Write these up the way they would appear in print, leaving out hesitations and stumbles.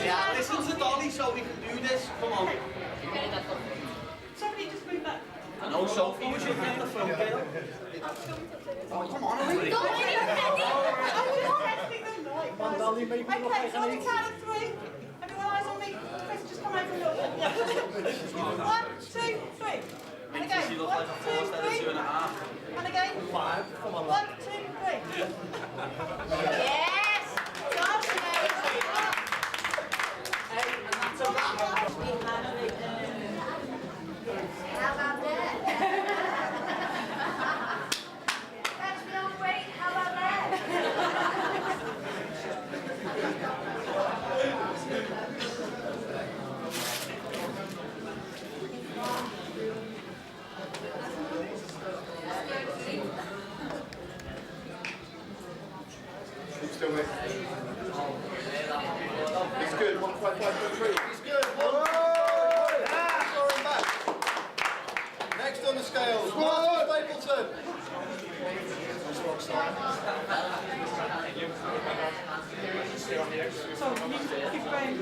Yeah, listen to Dolly so we can do this. Come on. Somebody just move back. I know Sophie was in the front girl. Oh, come on, Ollie. Dolly, maybe okay, so on the count of 3. Everyone eyes on me. Chris, just come over a little bit. Yeah. 1, 2, 3. And again. 1, 2, 3. And again. 5. Come on. 1, 2, 3. Yes! How about that? That's real great. How about that? Still with. He's good. 155.3. He's good. Scoring back. Next on the scales, Martin Stapleton. So, keep going.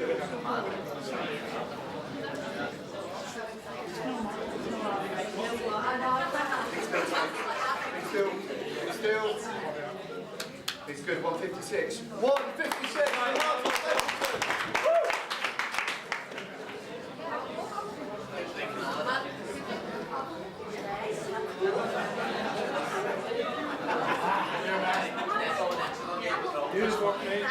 Still. He's good. 156. 156. Martin Stapleton. Here's what made.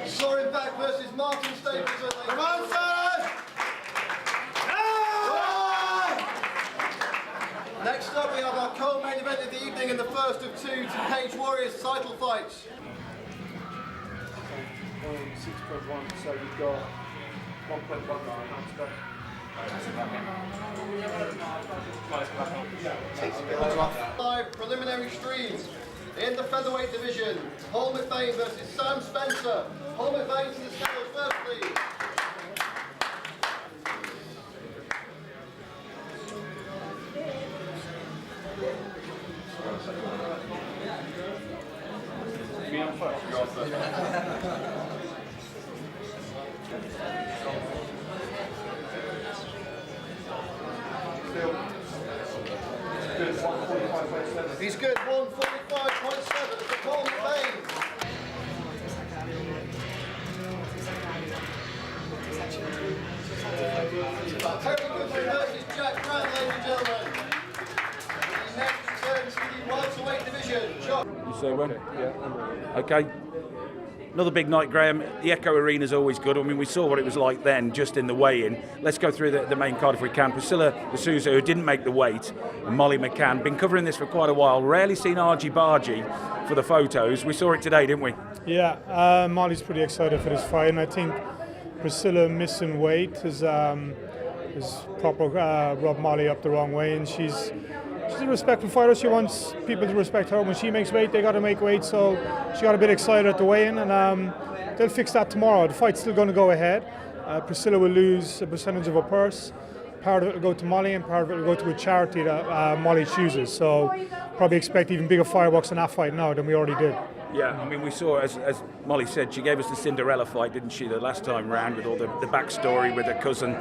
Soaring back versus Martin Stapleton. Come on, fellas! Next up, we have our co-main event of the evening and the first of 2 Cage Warriors title fights. 6.1, so you've got 1.1 Live preliminary streams in the featherweight division. Paul McCann versus Sam Spencer. Paul McCann to the scales first, please. Me on first. You're on first. Still. Good. 145.7. He's good. 145.7 for Paul McCann. Terry Goodwin versus Jack Grant, ladies and gentlemen. He next returns to the welterweight division. Chuck. You say when? Yeah. Okay. Another big night, Graham. The Echo Arena is always good. I mean, we saw what it was like then, just in the weigh-in. Let's go through the main card if we can. Priscilla D'Souza, who didn't make the weight, and Molly McCann. Been covering this for quite a while. Rarely seen Argy Bargy for the photos. We saw it today, didn't we? Yeah, Molly's pretty excited for this fight, and I think Priscilla missing weight has proper rubbed Molly up the wrong way, and she's a respectful fighter. She wants people to respect her. When she makes weight, they got to make weight, so she got a bit excited at the weigh-in, and they'll fix that tomorrow. The fight's still going to go ahead. Priscilla will lose a percentage of her purse. Part of it will go to Molly, and part of it will go to a charity that Molly chooses. So probably expect even bigger fireworks in that fight now than we already did. Yeah, I mean, we saw, as Molly said, she gave us the Cinderella fight, didn't she, the last time round, with all the backstory with her cousin.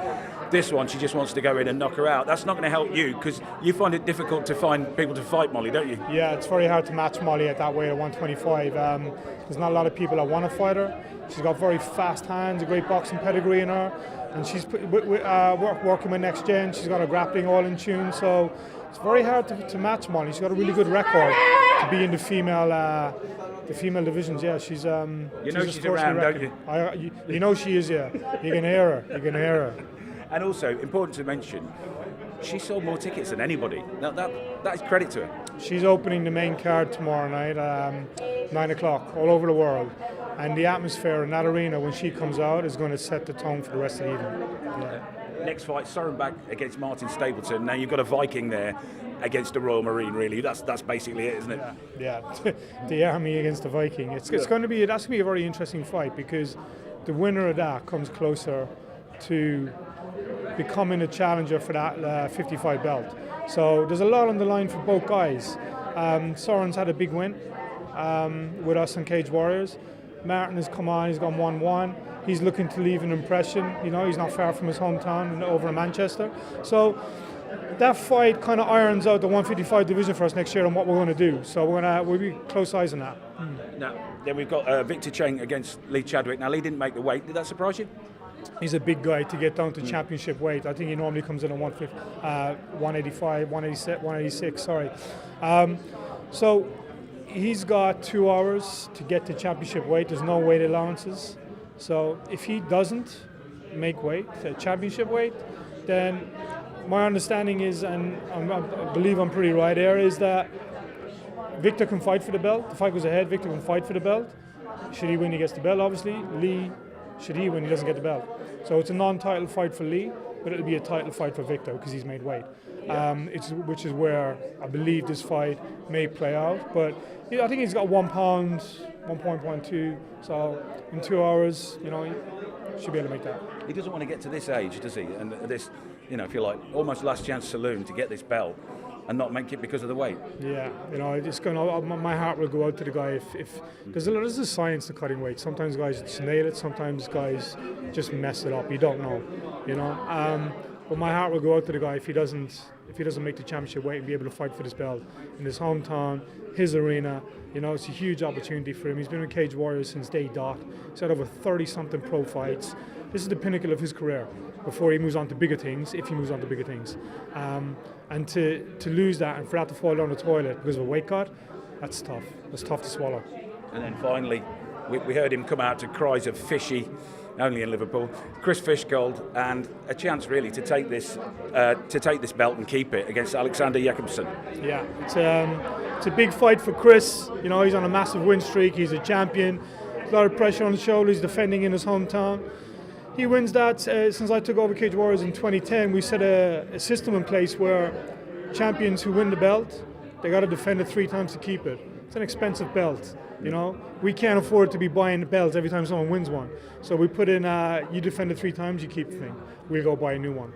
This one, she just wants to go in and knock her out. That's not going to help you, because you find it difficult to find people to fight Molly, don't you? Yeah, it's very hard to match Molly at that weight at 125. There's not a lot of people that want to fight her. She's got very fast hands, a great boxing pedigree in her, and she's working with Next Gen. She's got her grappling all in tune, so it's very hard to match Molly. She's got a really good record to be in the female divisions. Yeah, she's you know she's around, don't you? You know she is. Yeah, you can hear her. And also, important to mention, she sold more tickets than anybody. Now that is credit to her. She's opening the main card tomorrow night, 9 o'clock, all over the world. And the atmosphere in that arena when she comes out is going to set the tone for the rest of the evening. Yeah. Next fight, Sorenbach against Martin Stapleton. Now you've got a Viking there against the Royal Marine. Really, that's basically it, isn't it? Yeah. The Army against the Viking. That's going to be a very interesting fight, because the winner of that comes closer to becoming a challenger for that 55 belt. So there's a lot on the line for both guys. Soren's had a big win with us on Cage Warriors. Martin has come on, he's gone 1-1. He's looking to leave an impression. You know, he's not far from his hometown and over in Manchester. So that fight kind of irons out the 155 division for us next year and what we're going to do. So we'll be close eyes on that. Now, then we've got Victor Cheng against Lee Chadwick. Now, Lee didn't make the weight. Did that surprise you? He's a big guy to get down to championship weight. I think he normally comes in at 185, 186, sorry. So he's got 2 hours to get to championship weight. There's no weight allowances. So if he doesn't make weight, championship weight, then my understanding is, and I believe I'm pretty right there, is that Victor can fight for the belt. The fight goes ahead, Victor can fight for the belt. Should he win, he gets the belt, obviously. Lee, should he win, he doesn't get the belt. So it's a non-title fight for Lee, but it'll be a title fight for Victor because he's made weight. Which is where I believe this fight may play out. But I think he's got 1 pound, 1.12. So in 2 hours, he should be able to make that. He doesn't want to get to this age, does he? And this, if you like, almost last chance saloon to get this belt and not make it because of the weight. Yeah, it's my heart will go out to the guy if there's a science to cutting weight. Sometimes guys just nail it, sometimes guys just mess it up. You don't know, But my heart will go out to the guy if he doesn't make the championship weight and be able to fight for this belt in his hometown, his arena. It's a huge opportunity for him. He's been with Cage Warriors since day dot. He's had over 30-something pro fights. This is the pinnacle of his career before he moves on to bigger things, if he moves on to bigger things. And to lose that and for that to fall down the toilet because of a weight cut, that's tough. That's tough to swallow. And then finally, we heard him come out to cries of fishy, only in Liverpool. Chris Fishgold, and a chance really to take this belt and keep it against Alexander Jakobsen. Yeah, it's a big fight for Chris. He's on a massive win streak. He's a champion. There's a lot of pressure on his shoulders. He's defending in his hometown. He wins that. Since I took over Cage Warriors in 2010, we set a system in place where champions who win the belt, they got to defend it 3 times to keep it. It's an expensive belt. We can't afford to be buying the belts every time someone wins one. So we put in, you defend it 3 times, you keep the thing. We'll go buy a new one.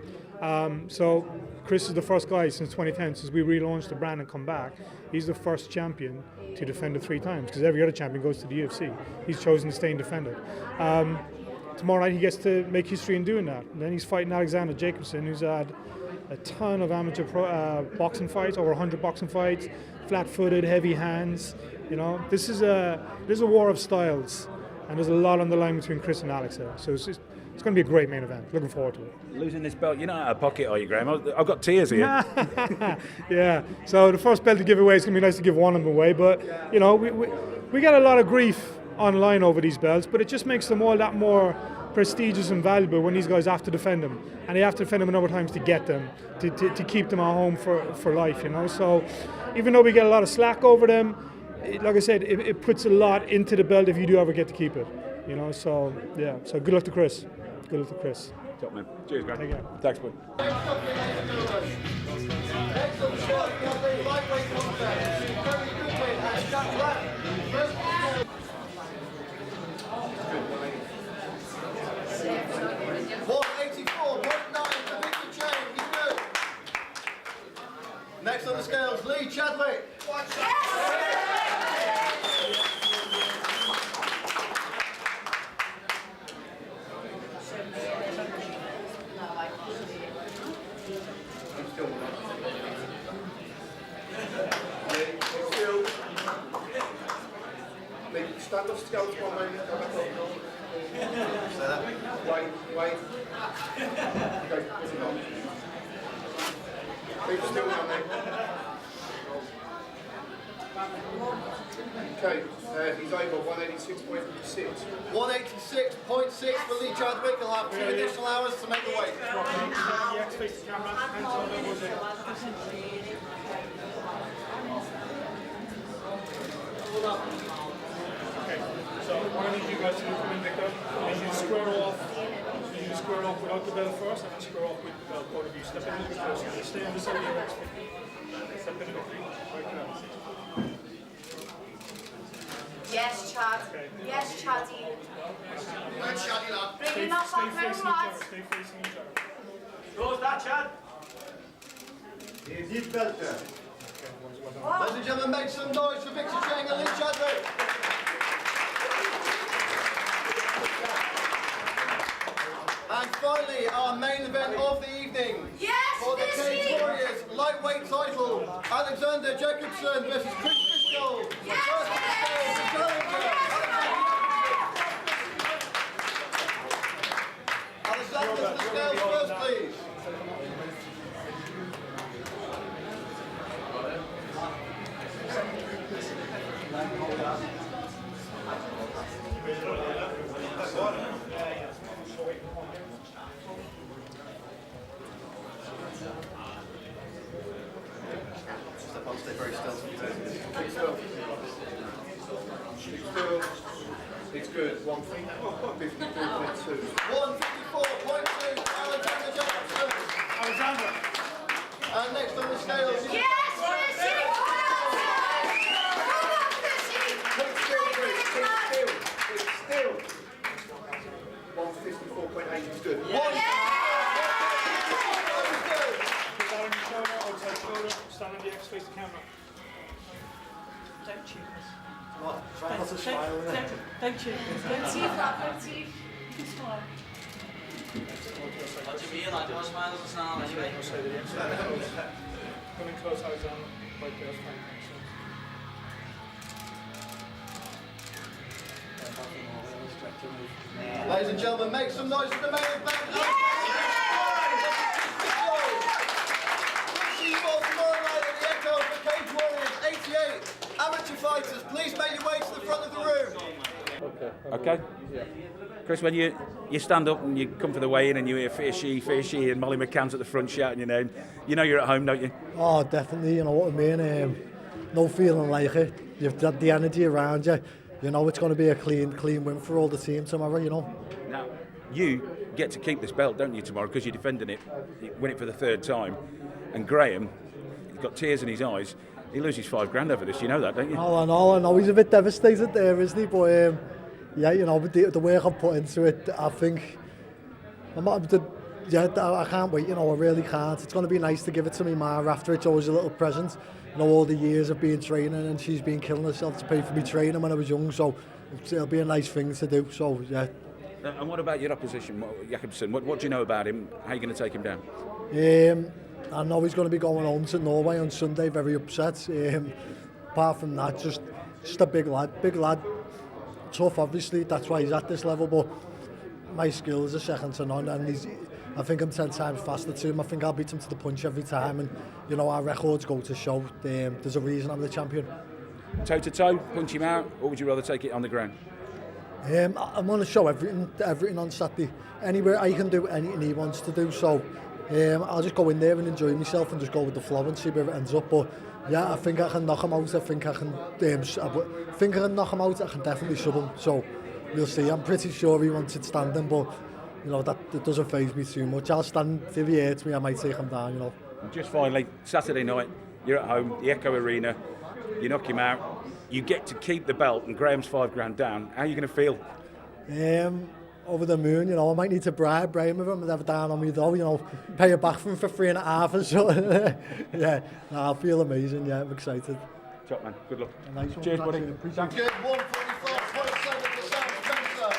So Chris is the first guy since 2010, since we relaunched the brand and come back. He's the first champion to defend it 3 times, because every other champion goes to the UFC. He's chosen to stay and defend it. Tomorrow night he gets to make history in doing that. And then he's fighting Alexander Jakobsen, who's had a ton of amateur boxing fights, over 100 boxing fights, flat-footed, heavy hands. This is a war of styles, and there's a lot on the line between Chris and Alex there. So it's going to be a great main event. Looking forward to it. Losing this belt, you're not out of pocket, are you, Graham? I've got tears here. Yeah. So the first belt to give away, it's going to be nice to give one of them away. But we get a lot of grief online over these belts, but it just makes them all that more prestigious and valuable when these guys have to defend them, and they have to defend them a number of times to get them, to keep them at home for life. So even though we get a lot of slack over them, like I said, it puts a lot into the belt if you do ever get to keep it. So yeah. So good luck to Chris. Good luck to Chris. Top man. Cheers, Graham. Take care. Thanks, bud. Excellent shot, lovely lightweight contest. Very good win, and Jack Black. First position. 184.9 for Victor Cheng. He's good. Next on the scales, Lee Chadwick. Stand up, scales, one moment. Go back up. Wait. Okay, what's it on? Keep still now, mate. Okay, he's over 186.6. 186.6 for Lee Chadwick. He'll have 2 additional hours to make the weight. So So what I need you guys to do from Victor, I need you to square off. You need to square off without the belt first, and then square off with the belt. Both of you step in a bit closer. Stay on the side of your next feet. Step in a bit right now. Yes, Chad. Okay. Yes, Chaddy. Good shot, you lot. Bring it up Stay back facing each now, other. lads. Stay facing each other. Close that, Chad. Deep belt there. Ladies and gentlemen, make some noise for Victor Cheng and Lynn Chadwick. And finally, our main event of the evening. Yes, For the Missy. Cage Warriors lightweight title, Alexander Jacobson versus Chris Briscoe. Yes, First to the scales, the challenger, Alexander to the scales first, please. Stay very still. Keep still. Keep still. It's good. 154.2. 154.2, Alexander Jacobson. Alexander. And next on the scales, Yes, Missy. Come on, Missy. Keep still, Chris. Keep still. Keep still. 154.8 is good. Put that on your shoulder, outside shoulder. Stand on the X, face the camera. Don't cheat us. What? Try not to smile. Don't cheat us. Don't Teeth, Rob, teeth. You can smile. What do you mean? I don't smile as a snarl anyway. Come in close, Alexander. Right there, fine. ladies and gentlemen, make some noise for the main event. Tomorrow night at the Echo for Cage Warriors 88 amateur fighters. Please make your way to the front of the room. Okay? Chris, when you stand up and you come for the weigh-in and you hear fishy, and Molly McCann's at the front shouting your name, you know you're at home, don't you? Oh, definitely, you know what I mean. No feeling like it. You've got the energy around you. You know it's going to be a clean win for all the team tomorrow, you know. Now, you get to keep this belt, don't you, tomorrow, because you're defending it. You win it for the third time. And Graham, he's got tears in his eyes. He loses $5,000 over this, you know that, don't you? Oh, I know. He's a bit devastated there, isn't he? But yeah, you know, the work I've put into it, I think, I can't wait, you know, I really can't. It's going to be nice to give it to me ma after. It's always a little present. You know, all the years of being training, and she's been killing herself to pay for me training when I was young, so it'll be a nice thing to do, so yeah. And what about your opposition, Jakobsen? What do you know about him? How are you going to take him down? I know he's going to be going home to Norway on Sunday, very upset. Apart from that, just a big lad. Tough, obviously, that's why he's at this level, but my skills are second to none, and I think I'm 10 times faster to him. I think I'll beat him to the punch every time, and you know, our records go to show. There's a reason I'm the champion. Toe to toe, punch him out, or would you rather take it on the ground? I'm going to show everything on Saturday. Anywhere I can do anything he wants to do, so I'll just go in there and enjoy myself and just go with the flow and see where it ends up. But yeah, I think I can knock him out. I think I can knock him out. I can definitely sub him. So we'll see. I'm pretty sure he wants it standing, but you know that doesn't faze me too much. I'll stand if he hurts me. I might take him down. You know. And just finally, Saturday night, you're at home, the Echo Arena. You knock him out. You get to keep the belt, and Graham's $5,000 down. How are you going to feel? Over the moon, you know. I might need to bribe him with him and have it down on me though, you know, pay it back for him for 3.5 or so. Yeah, I feel amazing. Yeah, I'm excited. Top man, good luck. Nice one. Cheers, buddy. Appreciate it. Good 144.7 for Sam Spencer.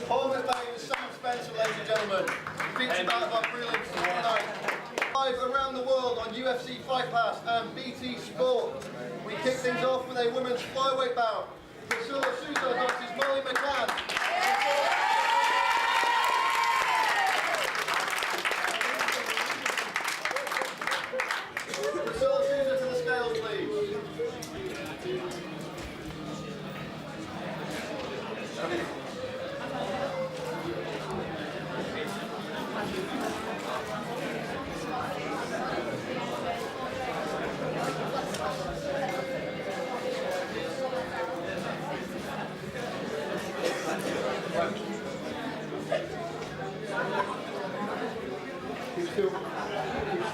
Home and Weign with Sam Spencer, ladies and gentlemen. Featured out of our prelims tomorrow night. Live around the world on UFC Fight Pass and BT Sport. We kick things off with a women's flyweight bout. Priscilla Souza versus Molly McCann. Priscilla Souza to the scales, please.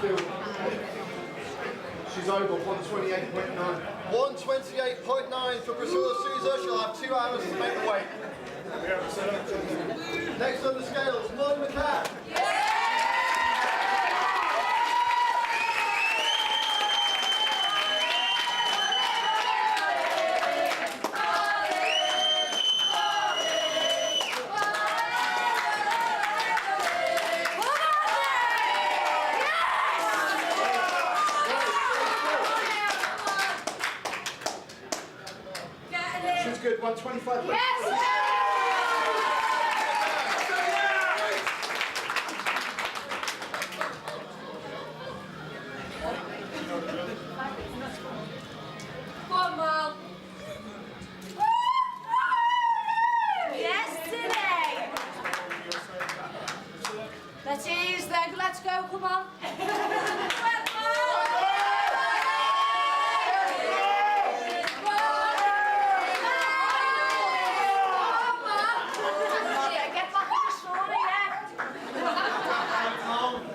still. She's over 128.9. 128.9 for Priscilla Souza. She'll have 2 hours to make the weight. Next on the scales, Molly McCann. She's good, 125. Yes! Come on, Mal. Yesterday. Let's ease then. Let's go. Come on.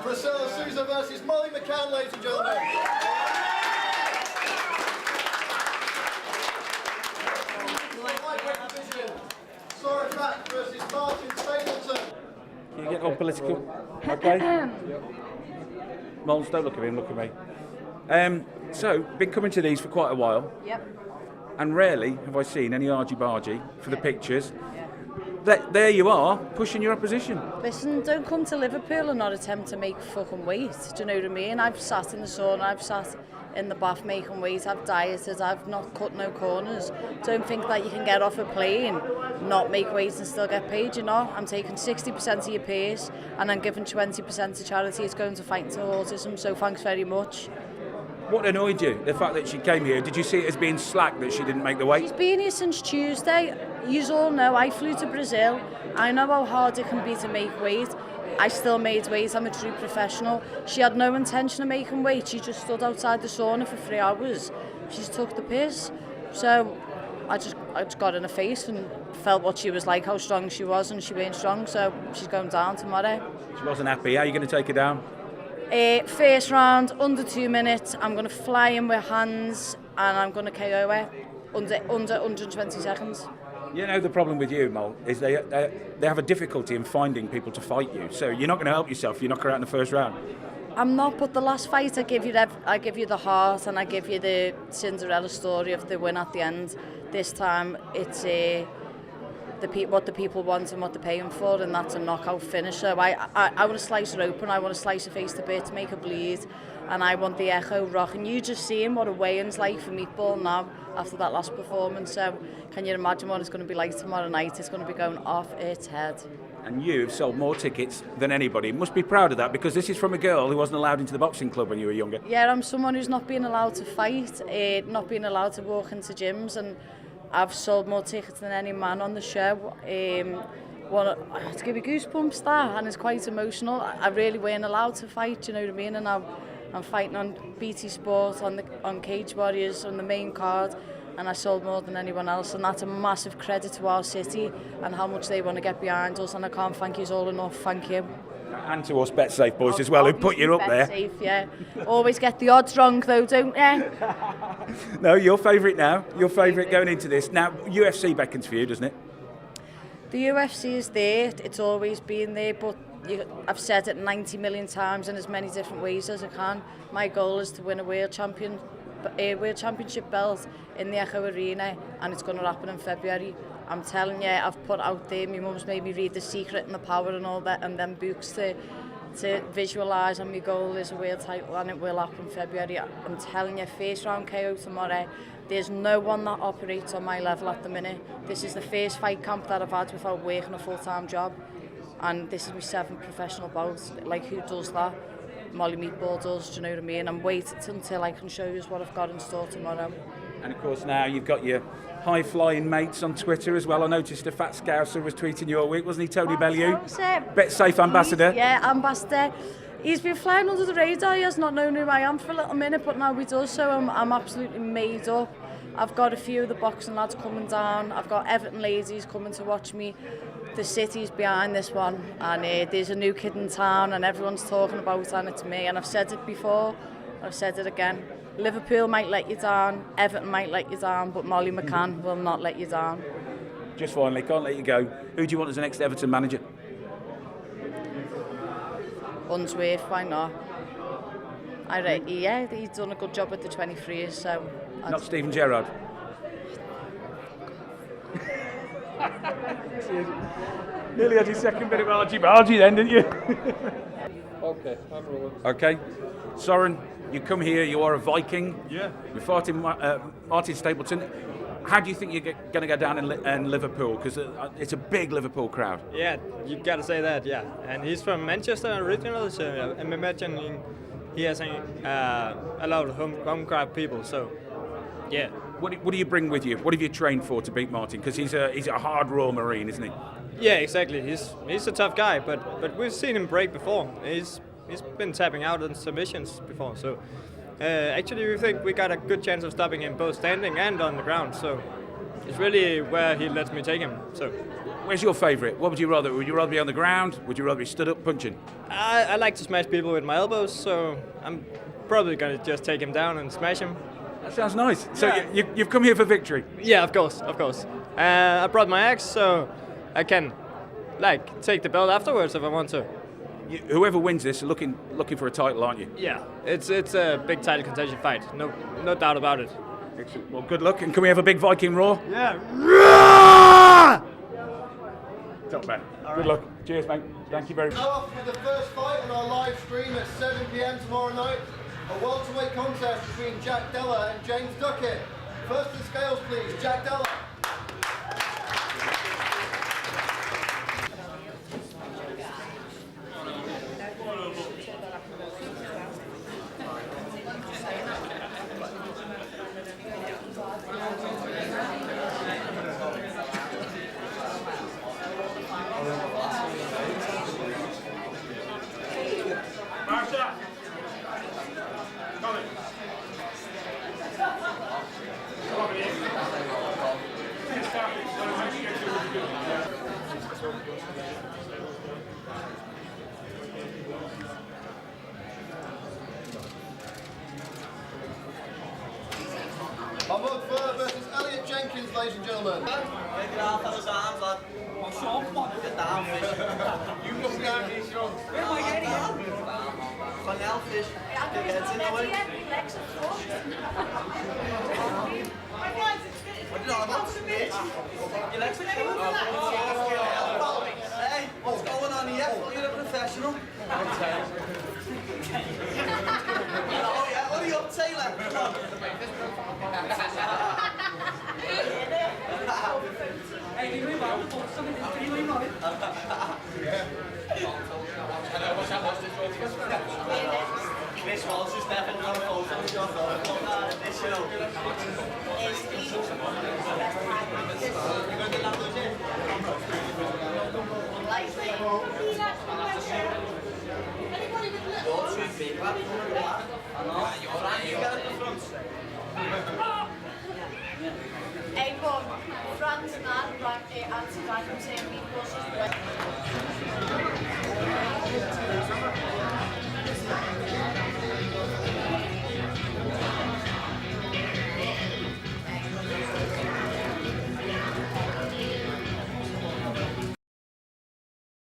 Priscilla Souza versus Molly McCann, ladies and gentlemen. Lightweight division, Ceck versus Martin Stapleton. Can you get all political? Okay. Moles, don't look at him, look at me. So, been coming to these for quite a while, Yep. and rarely have I seen any argy-bargy for the pictures. There you are, pushing your opposition. Listen, don't come to Liverpool and not attempt to make fucking weight. Do you know what I mean? I've sat in the sauna, I've sat in the bath making weight, I've dieted, I've not cut no corners. Don't think that you can get off a plane, not make weight and still get paid, you know? I'm taking 60% of your pays and I'm giving 20% to charity. It's going to fight to autism, so thanks very much. What annoyed you? The fact that she came here, did you see it as being slack that she didn't make the weight? She's been here since Tuesday. You all know I flew to Brazil. I know how hard it can be to make weight. I still made weight. I'm a true professional. She had no intention of making weight. She just stood outside the sauna for 3 hours. She took the piss. So I just got in her face and felt what she was like, how strong she was, and she weren't strong. So she's going down tomorrow. She wasn't happy. How are you going to take her down? First round, under 2 minutes. I'm going to fly in with hands and I'm going to KO her under 120 seconds. You know, the problem with you, Mol, is they have a difficulty in finding people to fight you. So you're not going to help yourself if you knock her out in the first round. I'm not, but the last fight I give you the heart and I give you the Cinderella story of the win at the end. This time it's what the people want and what they're paying for, and that's a knockout finish. So I want to slice her open, I want to slice her face to bits, make her bleed, and I want the echo rock. And you just seen what a weigh-in's like for Meatball now after that last performance. So can you imagine what it's going to be like tomorrow night? It's going to be going off its head. And you've sold more tickets than anybody. You must be proud of that, because this is from a girl who wasn't allowed into the boxing club when you were younger. Yeah, I'm someone who's not being allowed to fight, not being allowed to walk into gyms, and I've sold more tickets than any man on the show. To give you goosebumps that, and it's quite emotional. I really weren't allowed to fight, you know what I mean? And now I'm fighting on BT Sport, on Cage Warriors, on the main card, and I sold more than anyone else, and that's a massive credit to our city and how much they want to get behind us, and I can't thank you all enough. Thank you. And to us Bet-Safe boys as well, who put you up there. Bet-Safe, yeah. Always get the odds wrong though, don't you? No, your favourite now. Your favourite going into this. Now, UFC beckons for you, doesn't it? The UFC is there. It's always been there, but I've said it 90 million times in as many different ways as I can. My goal is to win a world championship belt in the Echo Arena, and it's going to happen in February. I'm telling you, I've put out there, my mum's made me read The Secret and The Power and all that, and them books to visualise, and my goal is a world title, and it will happen in February. I'm telling you, first round KO tomorrow. There's no one that operates on my level at the minute. This is the first fight camp that I've had without working a full-time job, and this is my 7th professional bout. Like, who does that? Molly Meatball does, do you know what I mean? I'm waiting until I can show you what I've got in store tomorrow. And of course now you've got your high-flying mates on Twitter as well. I noticed a fat Scouser was tweeting you all week, wasn't he, Tony Bellew? Bet-Safe ambassador. Yeah, ambassador. He's been flying under the radar. He has not known who I am for a little minute, but now he does, so I'm absolutely made up. I've got a few of the boxing lads coming down. I've got Everton ladies coming to watch me. The city's behind this one, and there's a new kid in town, and everyone's talking about it, and it's me. And I've said it before, I've said it again. Liverpool might let you down, Everton might let you down, but Molly McCann will not let you down. Just finally, can't let you go. Who do you want as the next Everton manager? Unsworth, why not? Yeah, he's done a good job with the 23s, so... Not Steven Gerrard? Nearly had your second bit of argy-bargy then, didn't you? Okay, I'm rolling. Okay. Soren, you come here, you are a Viking. Yeah. You're fighting Martin Stapleton. How do you think you're going to go down in Liverpool? Because it's a big Liverpool crowd. Yeah, you got to say that, yeah. And he's from Manchester originally, so I'm imagining he has a lot of home crowd people, so yeah. What do you bring with you? What have you trained for to beat Martin? Because he's a hard raw marine, isn't he? Yeah, exactly. He's a tough guy, but we've seen him break before. He's been tapping out on submissions before, so actually we think we got a good chance of stopping him both standing and on the ground. So it's really where he lets me take him. So where's your favourite? What would you rather? Would you rather be on the ground? Would you rather be stood up punching? I like to smash people with my elbows, so I'm probably gonna just take him down and smash him. That sounds nice. So Yeah. you've come here for victory? Yeah, of course. I brought my axe, so I can, take the belt afterwards if I want to. Whoever wins this, looking for a title, aren't you? Yeah, it's a big title contention fight. No doubt about it. Excellent. Well, good luck, and can we have a big Viking roar? Yeah. Top man. Good luck. Cheers, mate. Thank you very much. Now off with the first fight on our live stream at 7 p.m. tomorrow night. A welterweight contest between Jack Della and James Duckett. First to scales, please. Jack Della. Mahmoud Fur versus Elliot Jenkins, ladies and gentlemen. Take it off on his arms, lad. I'm sure, come on. Get down, fish. You look down, he's strong. Where am I getting down? Cornell, fish. Get your heads in the way. What are you on about, bitch? Your legs are killing. Hey, what's going on here? You're a professional. Oh yeah, what are you up, Taylor? This was just never done photos. This show. You're too big, lad. I know. You're right, you get at the front. Everyone, France and anti-vaccine saying equals